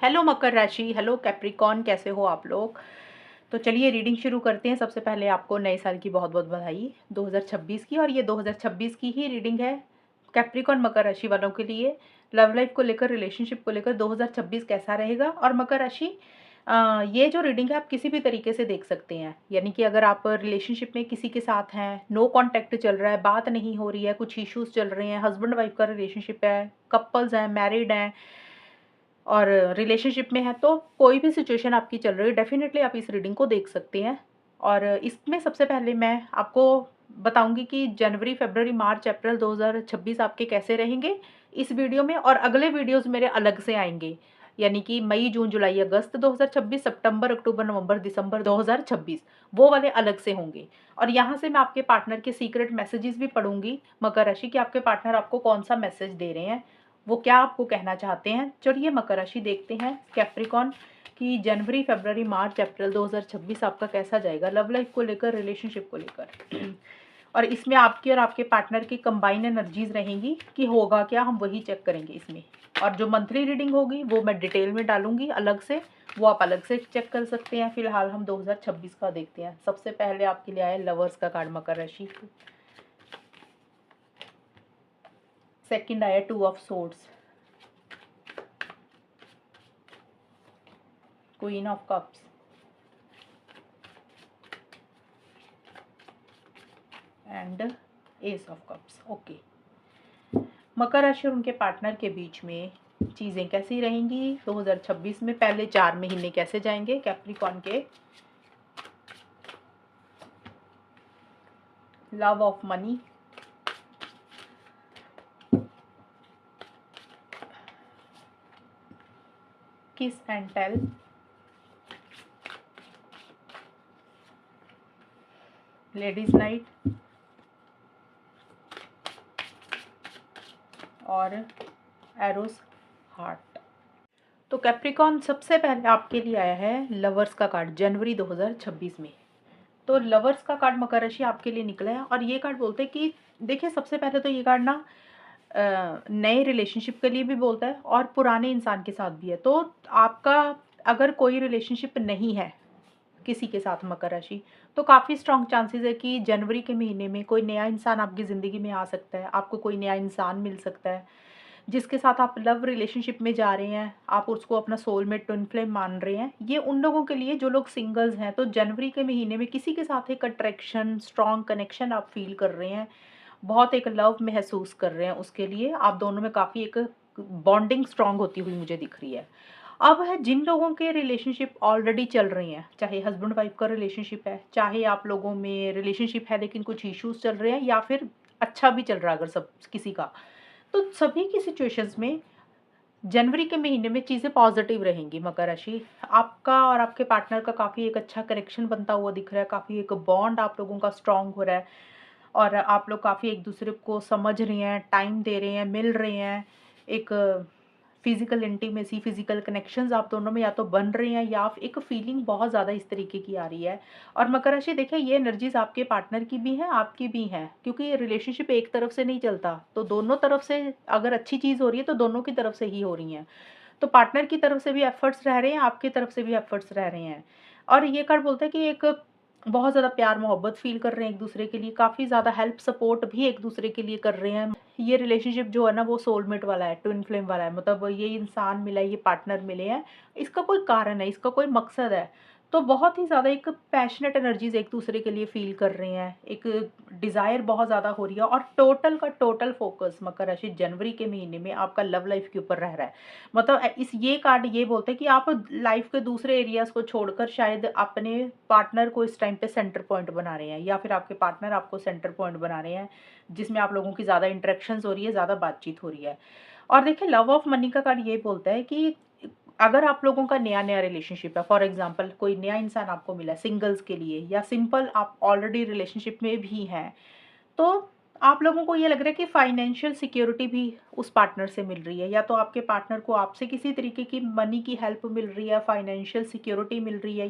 Hello मकर राशि, hello Capricorn, कैसे हो आप लोग। तो चलिए रीडिंग शुरू करते हैं। सबसे पहले आपको नए साल की बहुत बहुत बधाई 2026 की। और ये 2026 की ही रीडिंग है कैप्रिकॉन मकर राशि वालों के लिए। लव लाइफ को लेकर, रिलेशनशिप को लेकर 2026 कैसा रहेगा। और मकर राशि, ये जो रीडिंग है आप किसी भी तरीके से देख सकते हैं। यानी कि अगर आप रिलेशनशिप में किसी के साथ हैं, नो कांटेक्ट चल रहा है, बात नहीं हो रही है, कुछ इश्यूज चल रहे हैं, हस्बैंड वाइफ का रिलेशनशिप है, कपल्स हैं, मैरिड हैं और रिलेशनशिप में है, तो कोई भी सिचुएशन आपकी चल रही है, डेफिनेटली आप इस रीडिंग को देख सकते हैं। और इसमें सबसे पहले मैं आपको बताऊंगी कि जनवरी, फरवरी, मार्च, अप्रैल 2026 आपके कैसे रहेंगे इस वीडियो में। और अगले वीडियोस मेरे अलग से आएंगे, यानी कि मई, जून, जुलाई, अगस्त 2026, सितंबर, अक्टूबर, नवंबर, दिसंबर 2026, वो वाले अलग से होंगे। और यहाँ से मैं आपके पार्टनर के सीक्रेट मैसेजेस भी पढ़ूंगी मकर राशि, कि आपके पार्टनर आपको कौन सा मैसेज दे रहे हैं, वो क्या आपको कहना चाहते हैं। चलिए मकर राशि देखते हैं कैप्रिकॉन कि जनवरी, फरवरी, मार्च, अप्रैल 2026 आपका कैसा जाएगा लव लाइफ को लेकर, रिलेशनशिप को लेकर। और इसमें आपकी और आपके पार्टनर की कंबाइन एनर्जीज रहेंगी कि होगा क्या, हम वही चेक करेंगे इसमें। और जो मंथली रीडिंग होगी वो मैं डिटेल में डालूंगी अलग से, वो आप अलग से चेक कर सकते हैं। फिलहाल हम 2026 का देखते हैं। सबसे पहले आपके लिए आया लवर्स का कार्ड मकर राशि। सेकंड आया two of swords, queen of cups, and ace of cups. Okay, मकर राशि और उनके पार्टनर के बीच में चीज़ें कैसी रहेंगी 2026 में, पहले 4 महीने कैसे जाएंगे कैप्रिकॉन के। लव ऑफ मनी, किस एंड टेल, लेडीज नाइट और एरोस हार्ट। तो कैप्रिकॉन सबसे पहले आपके लिए आया है लवर्स का कार्ड जनवरी 2026 में। तो लवर्स का कार्ड मकर राशि आपके लिए निकला है। और ये कार्ड बोलते हैं कि देखिए, सबसे पहले तो ये कार्ड ना नए रिलेशनशिप के लिए भी बोलता है और पुराने इंसान के साथ भी है। तो आपका अगर कोई रिलेशनशिप नहीं है किसी के साथ मकर राशि, तो काफ़ी स्ट्रॉन्ग चांसेस है कि जनवरी के महीने में कोई नया इंसान आपकी ज़िंदगी में आ सकता है। आपको कोई नया इंसान मिल सकता है जिसके साथ आप लव रिलेशनशिप में जा रहे हैं, आप उसको अपना सोलमेट, ट्विन फ्लेम मान रहे हैं। ये उन लोगों के लिए जो लोग सिंगल्स हैं, तो जनवरी के महीने में किसी के साथ एक अट्रैक्शन, स्ट्रॉन्ग कनेक्शन आप फील कर रहे हैं, बहुत एक लव महसूस कर रहे हैं। उसके लिए आप दोनों में काफ़ी एक बॉन्डिंग स्ट्रॉन्ग होती हुई मुझे दिख रही है। अब है जिन लोगों के रिलेशनशिप ऑलरेडी चल रही हैं, चाहे हस्बैंड वाइफ का रिलेशनशिप है, चाहे आप लोगों में रिलेशनशिप है लेकिन कुछ इश्यूज चल रहे हैं, या फिर अच्छा भी चल रहा है अगर सब किसी का, तो सभी की सिचुएशंस में जनवरी के महीने में चीज़ें पॉजिटिव रहेंगी मकर राशि। आपका और आपके पार्टनर का काफ़ी एक अच्छा कनेक्शन बनता हुआ दिख रहा है, काफ़ी एक बॉन्ड आप लोगों का स्ट्रांग हो रहा है। और आप लोग काफ़ी एक दूसरे को समझ रहे हैं, टाइम दे रहे हैं, मिल रहे हैं। एक फिजिकल इंटीमेसी, फिजिकल कनेक्शंस आप दोनों में या तो बन रहे हैं, या एक फीलिंग बहुत ज़्यादा इस तरीके की आ रही है। और मकर राशि देखिए, ये एनर्जीज आपके पार्टनर की भी हैं, आपकी भी हैं, क्योंकि ये रिलेशनशिप एक तरफ से नहीं चलता। तो दोनों तरफ से अगर अच्छी चीज़ हो रही है तो दोनों की तरफ से ही हो रही हैं। तो पार्टनर की तरफ से भी एफर्ट्स रह रहे हैं, आपकी तरफ से भी एफर्ट्स रह रहे हैं। और ये कार्ड बोलता है कि एक बहुत ज़्यादा प्यार मोहब्बत फ़ील कर रहे हैं एक दूसरे के लिए, काफ़ी ज़्यादा हेल्प सपोर्ट भी एक दूसरे के लिए कर रहे हैं। ये रिलेशनशिप जो है ना, वो सोलमेट वाला है, ट्विन फ्लेम वाला है। मतलब ये इंसान मिला है, ये पार्टनर मिले हैं, इसका कोई कारण है, इसका कोई मकसद है। तो बहुत ही ज़्यादा एक पैशनेट एनर्जीज एक दूसरे के लिए फील कर रहे हैं, एक डिज़ायर बहुत ज़्यादा हो रही है। और टोटल का टोटल फोकस मकर राशि जनवरी के महीने में आपका लव लाइफ के ऊपर रह रहा है। मतलब इस ये कार्ड ये बोलते हैं कि आप लाइफ के दूसरे एरियाज को छोड़कर शायद अपने पार्टनर को इस टाइम पे सेंटर पॉइंट बना रहे हैं, या फिर आपके पार्टनर आपको सेंटर पॉइंट बना रहे हैं, जिसमें आप लोगों की ज़्यादा इंटरेक्शंस हो रही है, ज़्यादा बातचीत हो रही है। और देखिए, लव ऑफ मनी का कार्ड ये बोलता है कि अगर आप लोगों का नया नया रिलेशनशिप है, फॉर एग्जांपल कोई नया इंसान आपको मिला सिंगल्स के लिए, या सिंपल आप ऑलरेडी रिलेशनशिप में भी हैं, तो आप लोगों को ये लग रहा है कि फाइनेंशियल सिक्योरिटी भी उस पार्टनर से मिल रही है, या तो आपके पार्टनर को आपसे किसी तरीके की मनी की हेल्प मिल रही है, फाइनेंशियल सिक्योरिटी मिल रही है,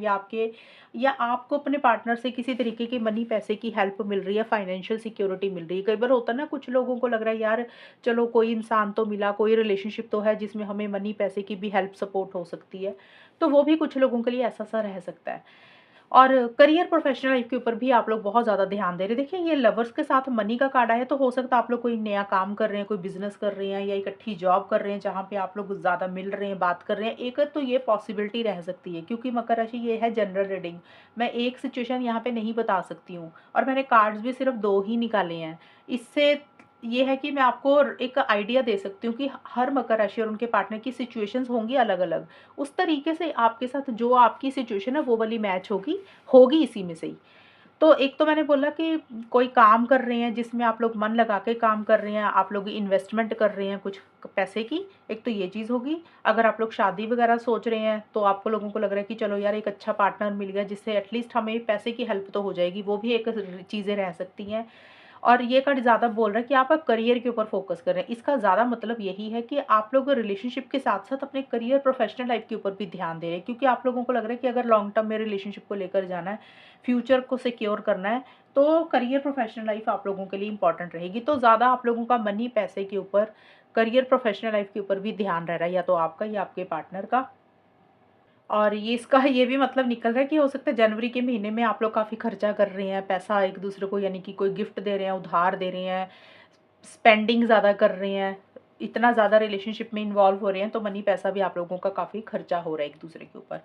या आपको अपने पार्टनर से किसी तरीके की मनी पैसे की हेल्प मिल रही है, फाइनेंशियल सिक्योरिटी मिल रही है। कई बार होता है ना, कुछ लोगों को लग रहा है यार चलो कोई इंसान तो मिला, कोई रिलेशनशिप तो है जिसमें हमें मनी पैसे की भी हेल्प सपोर्ट हो सकती है। तो वो भी कुछ लोगों के लिए ऐसा सा रह सकता है। और करियर प्रोफेशनल लाइफ के ऊपर भी आप लोग बहुत ज़्यादा ध्यान दे रहे हैं। देखिए, ये लवर्स के साथ मनी का कार्ड है, तो हो सकता है आप लोग कोई नया काम कर रहे हैं, कोई बिजनेस कर रहे हैं, या इकट्ठी जॉब कर रहे हैं जहाँ पे आप लोग ज़्यादा मिल रहे हैं, बात कर रहे हैं। एक तो ये पॉसिबिलिटी रह सकती है, क्योंकि मकर राशि ये है जनरल रीडिंग। मैं एक सिचुएशन यहाँ पे नहीं बता सकती हूँ, और मैंने कार्ड्स भी सिर्फ 2 ही निकाले हैं। इससे ये है कि मैं आपको एक आइडिया दे सकती हूँ कि हर मकर राशि और उनके पार्टनर की सिचुएशंस होंगी अलग-अलग। उस तरीके से आपके साथ जो आपकी सिचुएशन है वो वाली मैच होगी, होगी इसी में से ही। तो एक तो मैंने बोला कि कोई काम कर रहे हैं जिसमें आप लोग मन लगा के काम कर रहे हैं, आप लोग इन्वेस्टमेंट कर रहे हैं कुछ पैसे की, एक तो ये चीज़ होगी। अगर आप लोग शादी वगैरह सोच रहे हैं, तो आपको लोगों को लग रहा है कि चलो यार एक अच्छा पार्टनर मिल गया जिससे एटलीस्ट हमें पैसे की हेल्प तो हो जाएगी, वो भी एक चीज़ें रह सकती हैं। और ये कार्ड ज़्यादा बोल रहा है कि आप करियर के ऊपर फोकस कर रहे हैं। इसका ज़्यादा मतलब यही है कि आप लोग रिलेशनशिप के साथ-साथ अपने करियर, प्रोफेशनल लाइफ के ऊपर भी ध्यान दे रहे हैं, क्योंकि आप लोगों को लग रहा है कि अगर लॉन्ग टर्म में रिलेशनशिप को लेकर जाना है, फ्यूचर को सिक्योर करना है, तो करियर, प्रोफेशनल लाइफ आप लोगों के लिए इंपॉर्टेंट रहेगी। तो ज़्यादा आप लोगों का मनी, पैसे के ऊपर, करियर, प्रोफेशनल लाइफ के ऊपर भी ध्यान रह रहा है, या तो आपका या आपके पार्टनर का। और ये इसका ये भी मतलब निकल रहा है कि हो सकता है जनवरी के महीने में आप लोग काफ़ी खर्चा कर रहे हैं, पैसा एक-दूसरे को, यानी कि कोई गिफ्ट दे रहे हैं, उधार दे रहे हैं, स्पेंडिंग ज़्यादा कर रहे हैं, इतना ज़्यादा रिलेशनशिप में इन्वॉल्व हो रहे हैं, तो मनी पैसा भी आप लोगों का काफ़ी खर्चा हो रहा है एक-दूसरे के ऊपर।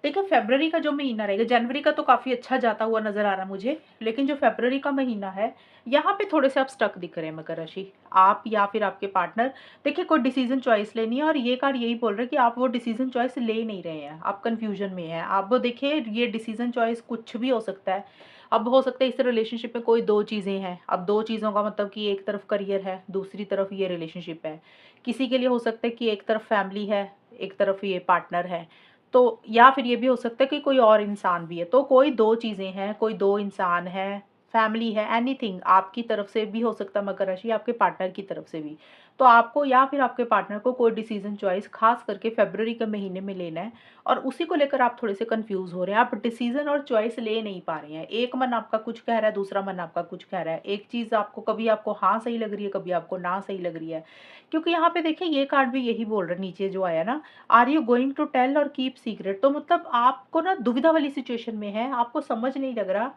देखिए, फ़रवरी का जो महीना रहेगा, जनवरी का तो काफ़ी अच्छा जाता हुआ नज़र आ रहा है मुझे, लेकिन जो फ़रवरी का महीना है, यहाँ पे थोड़े-से आप स्टक दिख रहे हैं मकर राशि। आप या फिर आपके पार्टनर, देखिए कोई डिसीज़न चॉइस लेनी है, और ये कार्ड यही बोल रहा है कि आप वो डिसीज़न चॉइस ले नहीं रहे हैं, आप कन्फ्यूज़न में हैं। अब देखिए, ये डिसीज़न चॉइस कुछ भी हो सकता है। अब हो सकता है इस रिलेशनशिप में कोई 2 चीज़ें हैं, अब 2 चीज़ों का मतलब कि एक तरफ करियर है, दूसरी तरफ ये रिलेशनशिप है। किसी के लिए हो सकता है कि एक तरफ फैमिली है, एक तरफ ये पार्टनर है। तो या फिर ये भी हो सकता है कि कोई और इंसान भी है। तो कोई 2 चीज़ें हैं, कोई 2 इंसान हैं, फैमिली है, एनीथिंग आपकी तरफ से भी हो सकता है मकर राशि, आपके पार्टनर की तरफ से भी। तो आपको या फिर आपके पार्टनर को कोई डिसीज़न चॉइस ख़ास करके फ़रवरी के महीने में लेना है, और उसी को लेकर आप थोड़े-से कन्फ्यूज़ हो रहे हैं। आप डिसीज़न और चॉइस ले नहीं पा रहे हैं। एक मन आपका कुछ कह रहा है, दूसरा मन आपका कुछ कह रहा है। एक चीज़ आपको, कभी आपको हाँ सही लग रही है, कभी आपको ना सही लग रही है। क्योंकि यहाँ पे देखिए, ये कार्ड भी यही बोल रहा है नीचे जो आया ना, are you going to tell और कीप सीक्रेट? तो मतलब आपको ना दुविधा वाली सिचुएशन में है, आपको समझ नहीं लग रहा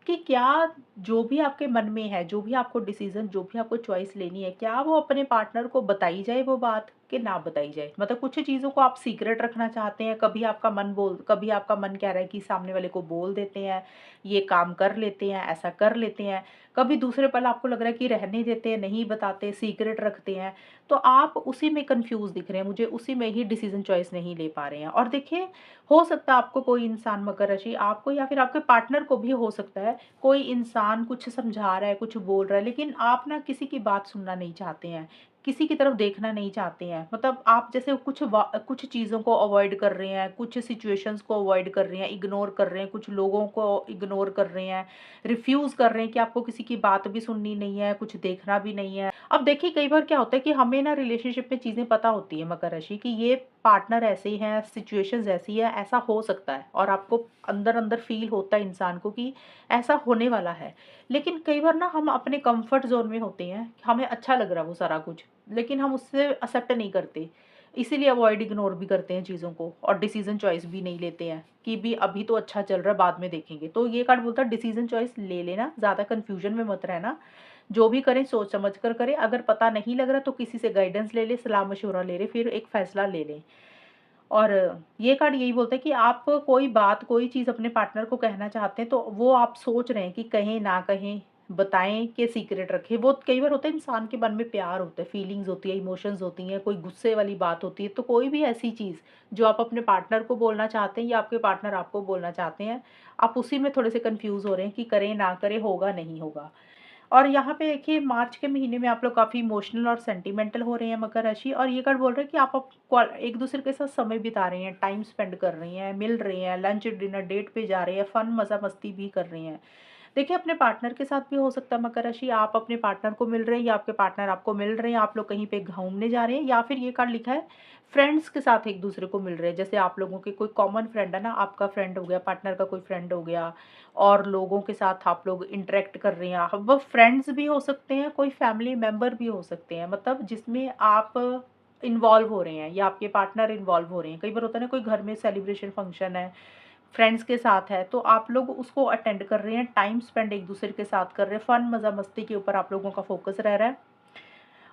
कि क्या जो भी आपके मन में है, जो भी आपको डिसीज़न, जो भी आपको चॉइस लेनी है, क्या वो अपने पार्टनर को बताई जाए वो बात, कि ना बताई जाए? मतलब कुछ चीज़ों को आप सीक्रेट रखना चाहते हैं, कभी आपका मन कह रहा है कि सामने वाले को बोल देते हैं, ये काम कर लेते हैं, ऐसा कर लेते हैं। कभी दूसरे पल आपको लग रहा है कि रहने देते हैं, नहीं बताते, सीक्रेट रखते हैं। तो आप उसी में कन्फ्यूज़ दिख रहे हैं मुझे, उसी में ही डिसीज़न चॉइस नहीं ले पा रहे हैं। और देखिए, हो सकता है आपको कोई इंसान, मकर राशि, आपको या फिर आपके पार्टनर को भी हो सकता है, कोई इंसान कुछ समझा रहा है, कुछ बोल रहा है, लेकिन आप ना किसी की बात सुनना नहीं चाहते हैं, किसी की तरफ देखना नहीं चाहते हैं। मतलब आप जैसे कुछ चीज़ों को अवॉइड कर रहे हैं, कुछ सिचुएशंस को अवॉइड कर रहे हैं, इग्नोर कर रहे हैं, कुछ लोगों को इग्नोर कर रहे हैं, रिफ्यूज़ कर रहे हैं कि आपको किसी की बात भी सुननी नहीं है, कुछ देखना भी नहीं है। अब देखिए, कई बार क्या होता है कि हमें ना रिलेशनशिप में चीज़ें पता होती है मकर राशि, कि ये पार्टनर ऐसे ही हैं, सिचुएशंस ऐसी है, ऐसा हो सकता है, और आपको अंदर-अंदर फ़ील होता है इंसान को कि ऐसा होने वाला है। लेकिन कई बार ना हम अपने कम्फ़र्ट ज़ोन में होते हैं, हमें अच्छा लग रहा है वो सारा कुछ, लेकिन हम उससे एक्सेप्ट नहीं करते। इसीलिए अवॉइड, इग्नोर भी करते हैं चीज़ों को, और डिसीज़न चॉइस भी नहीं लेते हैं कि भी अभी तो अच्छा चल रहा है, बाद में देखेंगे। तो ये कार्ड बोलता है डिसीज़न चॉइस ले लेना, ज़्यादा कन्फ्यूज़न में मत रहना। जो भी करें सोच समझ कर करें, अगर पता नहीं लग रहा तो किसी से गाइडेंस ले लें, सलाह-मशवरा ले लें, फिर एक फ़ैसला ले लें। और ये कार्ड यही बोलता है कि आप कोई बात, कोई चीज़ अपने पार्टनर को कहना चाहते हैं, तो वो आप सोच रहे हैं कि कहें, ना कहें, बताएँ कि सीक्रेट रखें। वो कई बार होता है, इंसान के मन में प्यार होता है, फीलिंग्स होती है, इमोशंस होती हैं, कोई गुस्से वाली बात होती है, तो कोई भी ऐसी चीज़ जो आप अपने पार्टनर को बोलना चाहते हैं, या आपके पार्टनर आपको बोलना चाहते हैं, आप उसी में थोड़े से कन्फ्यूज़ हो रहे हैं कि करें, ना करें, होगा, नहीं होगा। और यहाँ पे देखिए, मार्च के महीने में आप लोग काफ़ी इमोशनल और सेंटिमेंटल हो रहे हैं मकर राशि, और ये कार्ड बोल रहे हैं कि आप एक दूसरे के साथ समय बिता रहे हैं, टाइम स्पेंड कर रहे हैं, मिल रहे हैं, लंच डिनर डेट पे जा रहे हैं, फन मज़ा मस्ती भी कर रहे हैं। देखिए, अपने पार्टनर के साथ भी हो सकता है मकर राशि, आप अपने पार्टनर को मिल रहे हैं या आपके पार्टनर आपको मिल रहे हैं, आप लोग कहीं पे घूमने जा रहे हैं, या फिर ये कार्ड लिखा है फ्रेंड्स के साथ एक-दूसरे को मिल रहे हैं। जैसे आप लोगों के कोई कॉमन फ्रेंड है ना, आपका फ्रेंड हो गया, पार्टनर का कोई फ्रेंड हो गया और लोगों के साथ आप लोग इंटरैक्ट कर रहे हैं। वो फ्रेंड्स भी हो सकते हैं, कोई फैमिली मेंबर भी हो सकते हैं, मतलब जिसमें आप इन्वॉल्व हो रहे हैं या आपके पार्टनर इन्वॉल्व हो रहे हैं। कई बार होता है ना, कोई घर में सेलिब्रेशन फंक्शन है, फ्रेंड्स के साथ है, तो आप लोग उसको अटेंड कर रहे हैं, टाइम स्पेंड एक-दूसरे के साथ कर रहे हैं, फन मज़ा-मस्ती के ऊपर आप लोगों का फ़ोकस रह रहा है।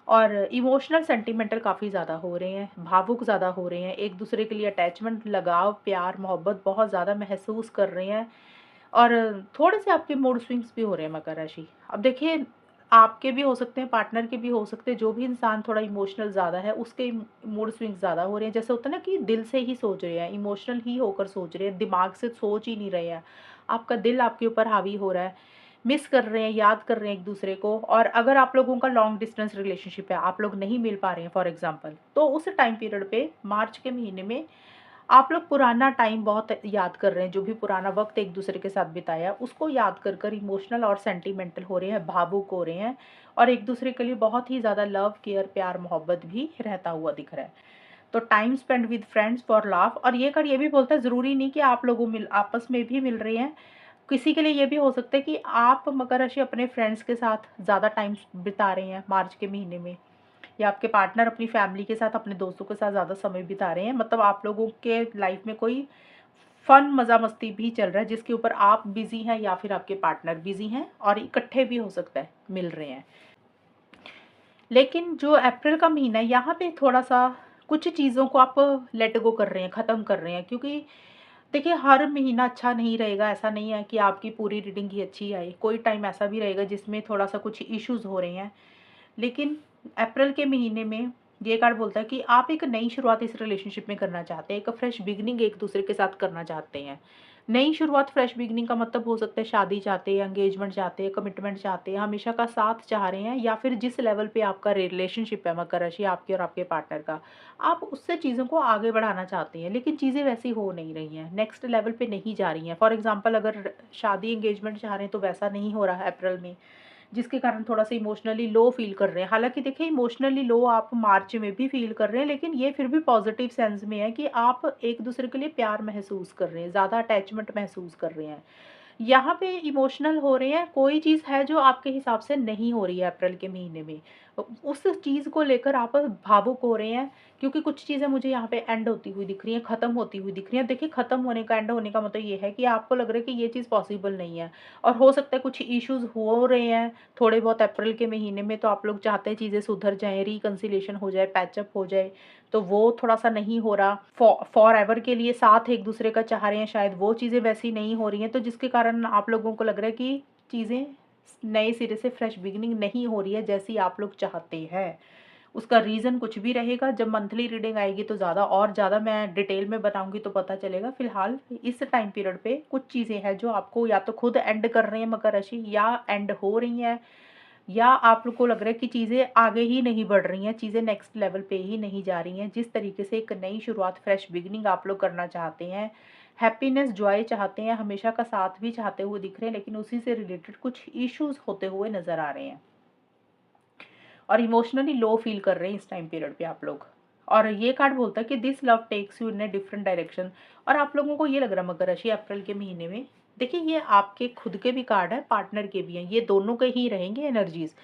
और इमोशनल सेंटिमेंटल काफ़ी ज़्यादा हो रहे हैं, भावुक ज़्यादा हो रहे हैं, एक-दूसरे के लिए अटैचमेंट, लगाव, प्यार, मोहब्बत बहुत ज़्यादा महसूस कर रहे हैं। और थोड़े से आपके मूड स्विंग्स भी हो रहे हैं मकर राशि। अब देखिए, आपके भी हो सकते हैं, पार्टनर के भी हो सकते हैं, जो भी इंसान थोड़ा इमोशनल ज़्यादा है, उसके मूड स्विंग्स ज़्यादा हो रहे हैं। जैसे होता है ना कि दिल से ही सोच रहे हैं, इमोशनल ही होकर सोच रहे हैं, दिमाग से सोच ही नहीं रहे हैं। आपका दिल आपके ऊपर हावी हो रहा है, मिस कर रहे हैं, याद कर रहे हैं एक-दूसरे को। और अगर आप लोगों का लॉन्ग डिस्टेंस रिलेशनशिप है, आप लोग नहीं मिल पा रहे हैं फॉर एग्ज़ाम्पल, तो उस टाइम पीरियड पे मार्च के महीने में आप लोग पुराना टाइम बहुत याद कर रहे हैं, जो भी पुराना वक़्त एक-दूसरे के साथ बिताया, उसको याद कर इमोशनल और सेंटिमेंटल हो रहे हैं, भावुक हो रहे हैं और एक-दूसरे के लिए बहुत ही ज़्यादा लव, केयर, प्यार, मोहब्बत भी रहता हुआ दिख रहा है। तो time spend with friends for laugh, और ये कार्ड ये भी बोलता है, ज़रूरी नहीं कि आप लोगों मिल आपस में भी मिल रहे हैं। किसी के लिए ये भी हो सकता है कि आप मकर राशि अपने फ्रेंड्स के साथ ज़्यादा टाइम बिता रहे हैं मार्च के महीने में, या आपके पार्टनर अपनी फैमिली के साथ, अपने दोस्तों के साथ ज़्यादा समय बिता रहे हैं। मतलब आप लोगों के लाइफ में कोई फन मज़ा-मस्ती भी चल रहा है, जिसके ऊपर आप बिज़ी हैं या फिर आपके पार्टनर बिज़ी हैं, और इकट्ठे भी हो सकता है, मिल रहे हैं। लेकिन जो अप्रैल का महीना है, यहाँ पे थोड़ा-सा कुछ चीज़ों को आप लेट गो कर रहे हैं, ख़त्म कर रहे हैं, क्योंकि देखिए, हर महीना अच्छा नहीं रहेगा, ऐसा नहीं है कि आपकी पूरी रीडिंग ही अच्छी आए। कोई टाइम ऐसा भी रहेगा जिसमें थोड़ा-सा कुछ इश्यूज़ हो रहे हैं। लेकिन अप्रैल के महीने में ये कार्ड बोलता है कि आप एक नई शुरुआत इस रिलेशनशिप में करना चाहते हैं, एक फ्रेश बिगिनिंग एक-दूसरे के साथ करना चाहते हैं। नई शुरुआत, फ्रेश बिगिनिंग का मतलब हो सकता है शादी चाहते हैं, एंगेजमेंट चाहते हैं, कमिटमेंट चाहते हैं, हमेशा का साथ चाह रहे हैं, या फिर जिस लेवल पे आपका रिलेशनशिप है मकर राशि, आपके और आपके पार्टनर का, आप उससे चीज़ों को आगे बढ़ाना चाहते हैं, लेकिन चीज़ें वैसी हो नहीं रही हैं, नेक्स्ट लेवल पे नहीं जा रही हैं। फॉर एग्ज़ाम्पल, अगर शादी एंगेजमेंट चाह रहे हैं तो वैसा नहीं हो रहा है अप्रैल में, जिसके कारण थोड़ा-सा इमोशनली लो फ़ील कर रहे हैं। हालाँकि देखिए, इमोशनली लो आप मार्च में भी फ़ील कर रहे हैं, लेकिन ये फिर भी पॉज़िटिव सेंस में है कि आप एक-दूसरे के लिए प्यार महसूस कर रहे हैं, ज़्यादा अटैचमेंट महसूस कर रहे हैं। यहाँ पे इमोशनल हो रहे हैं, कोई चीज़ है जो आपके हिसाब से नहीं हो रही है अप्रैल के महीने में। उस चीज़ को लेकर आप भावुक हो रहे हैं, क्योंकि कुछ चीज़ें मुझे यहाँ पे एंड होती हुई दिख रही हैं, ख़त्म होती हुई दिख रही हैं। देखिए, ख़त्म होने का, एंड होने का मतलब ये है कि आपको लग रहा है कि ये चीज़ पॉसिबल नहीं है, और हो सकता है कुछ इश्यूज़ हो रहे हैं थोड़े बहुत अप्रैल के महीने में, तो आप लोग चाहते हैं चीज़ें सुधर जाएँ, रिकन्सिलिएशन हो जाए, पैचअप हो जाए, तो वो थोड़ा-सा नहीं हो रहा। फॉरएवर के लिए साथ एक-दूसरे का चाह रहे हैं, शायद वो चीज़ें वैसी नहीं हो रही हैं, तो जिसके कारण आप लोगों को लग रहा है कि चीज़ें नए सिरे से फ्रेश बिगिनिंग नहीं हो रही है जैसी आप लोग चाहते हैं। उसका रीज़न कुछ भी रहेगा, जब मंथली रीडिंग आएगी तो ज़्यादा और ज़्यादा मैं डिटेल में बताऊँगी तो पता चलेगा। फिलहाल इस टाइम पीरियड पे कुछ चीज़ें हैं जो आपको या तो खुद एंड कर रहे हैं मकर राशि, या एंड हो रही हैं, या आप लोग को लग रहा है कि चीज़ें आगे ही नहीं बढ़ रही हैं, चीज़ें नेक्स्ट लेवल पे ही नहीं जा रही हैं। जिस तरीके से एक नई शुरुआत, फ्रेश बिगिनिंग आप लोग करना चाहते हैं, हैप्पीनेस, जॉय चाहते हैं, हमेशा का साथ भी चाहते हुए दिख रहे हैं, लेकिन उसी से रिलेटेड कुछ इश्यूज़ होते हुए नज़र आ रहे हैं, और इमोशनली लो फील कर रहे हैं इस टाइम पीरियड पे आप लोग। और ये कार्ड बोलता है कि this love takes you in a different direction, और आप लोगों को ये लग रहा है मकर राशि अप्रैल के महीने में, देखिए, ये आपके खुद के भी कार्ड है, पार्टनर के भी हैं, ये दोनों के ही रहेंगे एनर्जीज।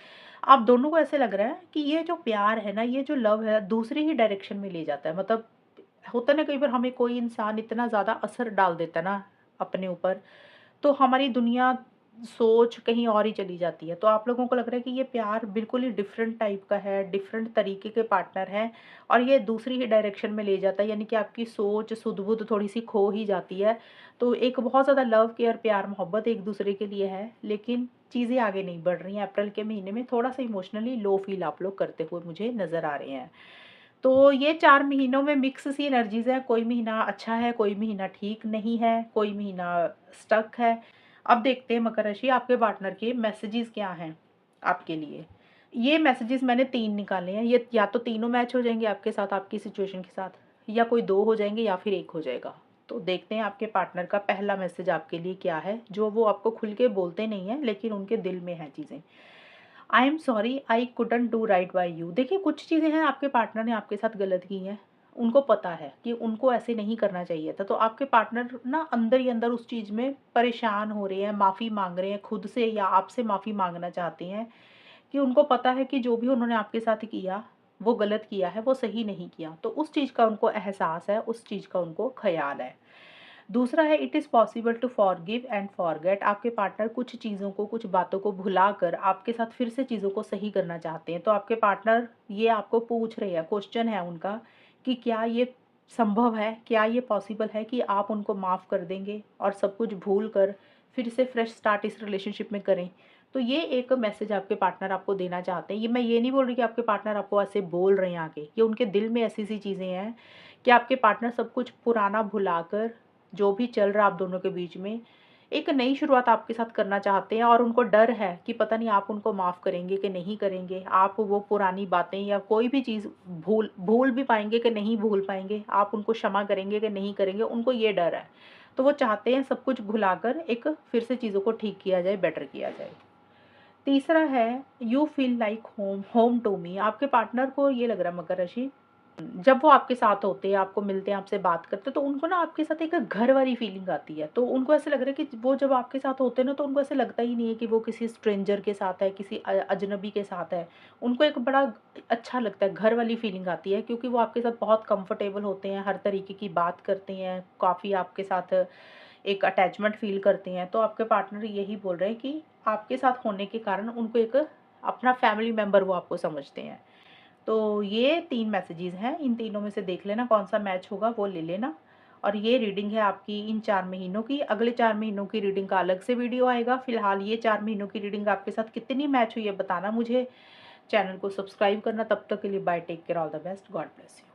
आप दोनों को ऐसे लग रहा है कि ये जो प्यार है ना, ये जो लव है, दूसरी ही डायरेक्शन में ले जाता है। मतलब होता है ना, कई बार हमें कोई इंसान इतना ज़्यादा असर डाल देता है ना अपने ऊपर, तो हमारी दुनिया, सोच कहीं और ही चली जाती है। तो आप लोगों को लग रहा है कि ये प्यार बिल्कुल ही डिफरेंट टाइप का है, डिफरेंट तरीके के पार्टनर हैं, और ये दूसरी ही डायरेक्शन में ले जाता है, यानी कि आपकी सोच, सुध-बुध थोड़ी-सी खो ही जाती है। तो एक बहुत ज़्यादा लव, केयर, प्यार, मोहब्बत एक-दूसरे के लिए है, लेकिन चीज़ें आगे नहीं बढ़ रही हैं। अप्रैल के महीने में थोड़ा-सा इमोशनली लो फ़ील आप लोग करते हुए मुझे नज़र आ रहे हैं। तो ये 4 महीनों में मिक्स सी एनर्जीज़ है, कोई महीना अच्छा है, कोई महीना ठीक नहीं है, कोई महीना स्टक है। अब देखते हैं मकर राशि, आपके पार्टनर के मैसेजेस क्या हैं आपके लिए। ये मैसेजेस मैंने 3 निकाले हैं, ये या तो तीनों मैच हो जाएँगे आपके साथ, आपकी सिचुएशन के साथ, या कोई 2 हो जाएँगे या फिर 1 हो जाएगा। तो देखते हैं आपके पार्टनर का पहला मैसेज आपके लिए क्या है, जो वो आपको खुल के बोलते नहीं हैं लेकिन उनके दिल में है चीज़ें। I am sorry I couldn't do right bye you. देखिए कुछ चीज़ें हैं आपके पार्टनर ने आपके साथ गलत की हैं, उनको पता है कि उनको ऐसे नहीं करना चाहिए था, तो आपके पार्टनर ना अंदर ही अंदर उस चीज़ में परेशान हो रहे हैं, माफ़ी माँग रहे हैं खुद से या आपसे माफ़ी माँगना चाहते हैं कि उनको पता है कि जो भी उन्होंने आपके साथ किया, वो गलत किया है, वो सही नहीं किया। तो उस चीज़ का उनको एहसास है, उस चीज़ का उनको ख़याल है। दूसरा है it is possible to forgive and forget. आपके पार्टनर कुछ चीज़ों को, कुछ बातों को भुलाकर आपके साथ फिर से चीज़ों को सही करना चाहते हैं। तो आपके पार्टनर ये आपको पूछ रहे हैं, क्वेश्चन है उनका कि क्या ये संभव है, क्या ये पॉसिबल है कि आप उनको माफ़ कर देंगे और सब कुछ भूल कर फिर से फ्रेश स्टार्ट इस रिलेशनशिप में करें। तो ये एक मैसेज आपके पार्टनर आपको देना चाहते हैं। ये मैं ये नहीं बोल रही कि आपके पार्टनर आपको ऐसे बोल रहे हैं आके, ये उनके दिल में ऐसी-ऐसी चीज़ें हैं कि आपके पार्टनर सब कुछ पुराना भुलाकर, जो भी चल रहा है आप दोनों के बीच में, एक नई शुरुआत आपके साथ करना चाहते हैं और उनको डर है कि पता नहीं आप उनको माफ़ करेंगे कि नहीं करेंगे। आप वो पुरानी बातें या कोई भी चीज़ भूल भूल भी पाएँगे कि नहीं भूल पाएँगे, आप उनको क्षमा करेंगे कि नहीं करेंगे, उनको ये डर है। तो वो चाहते हैं सब कुछ भुलाकर एक फिर से चीज़ों को ठीक किया जाए, बेटर किया जाए। तीसरा है you feel like home home to me. आपके पार्टनर को ये लग रहा है मकर राशि, जब वो आपके साथ होते हैं, आपको मिलते हैं, आपसे बात करते हैं, तो उनको ना आपके साथ एक घर वाली फीलिंग आती है। तो उनको ऐसा लग रहा है कि वो जब आपके साथ होते हैं ना, तो उनको ऐसा लगता ही नहीं है कि वो किसी स्ट्रेंजर के साथ है, किसी अजनबी के साथ है। उनको एक बड़ा अच्छा लगता है, घर वाली फीलिंग आती है, क्योंकि वो आपके साथ बहुत कंफर्टेबल होते हैं, हर तरीके की बात करते हैं, काफ़ी आपके साथ एक अटैचमेंट फ़ील करते हैं। तो आपके पार्टनर यही बोल रहे हैं कि आपके साथ होने के कारण उनको एक अपना फैमिली मेंबर वो आपको समझते हैं। तो ये 3 मैसेजेस हैं, इन तीनों में से देख लेना कौन-सा मैच होगा वो ले लेना। और ये रीडिंग है आपकी इन 4 महीनों की। अगले 4 महीनों की रीडिंग का अलग से वीडियो आएगा। फिलहाल ये 4 महीनों की रीडिंग आपके साथ कितनी मैच हुई है बताना मुझे। चैनल को सब्सक्राइब करना। तब तक के लिए bye, take care, all the best, God bless you.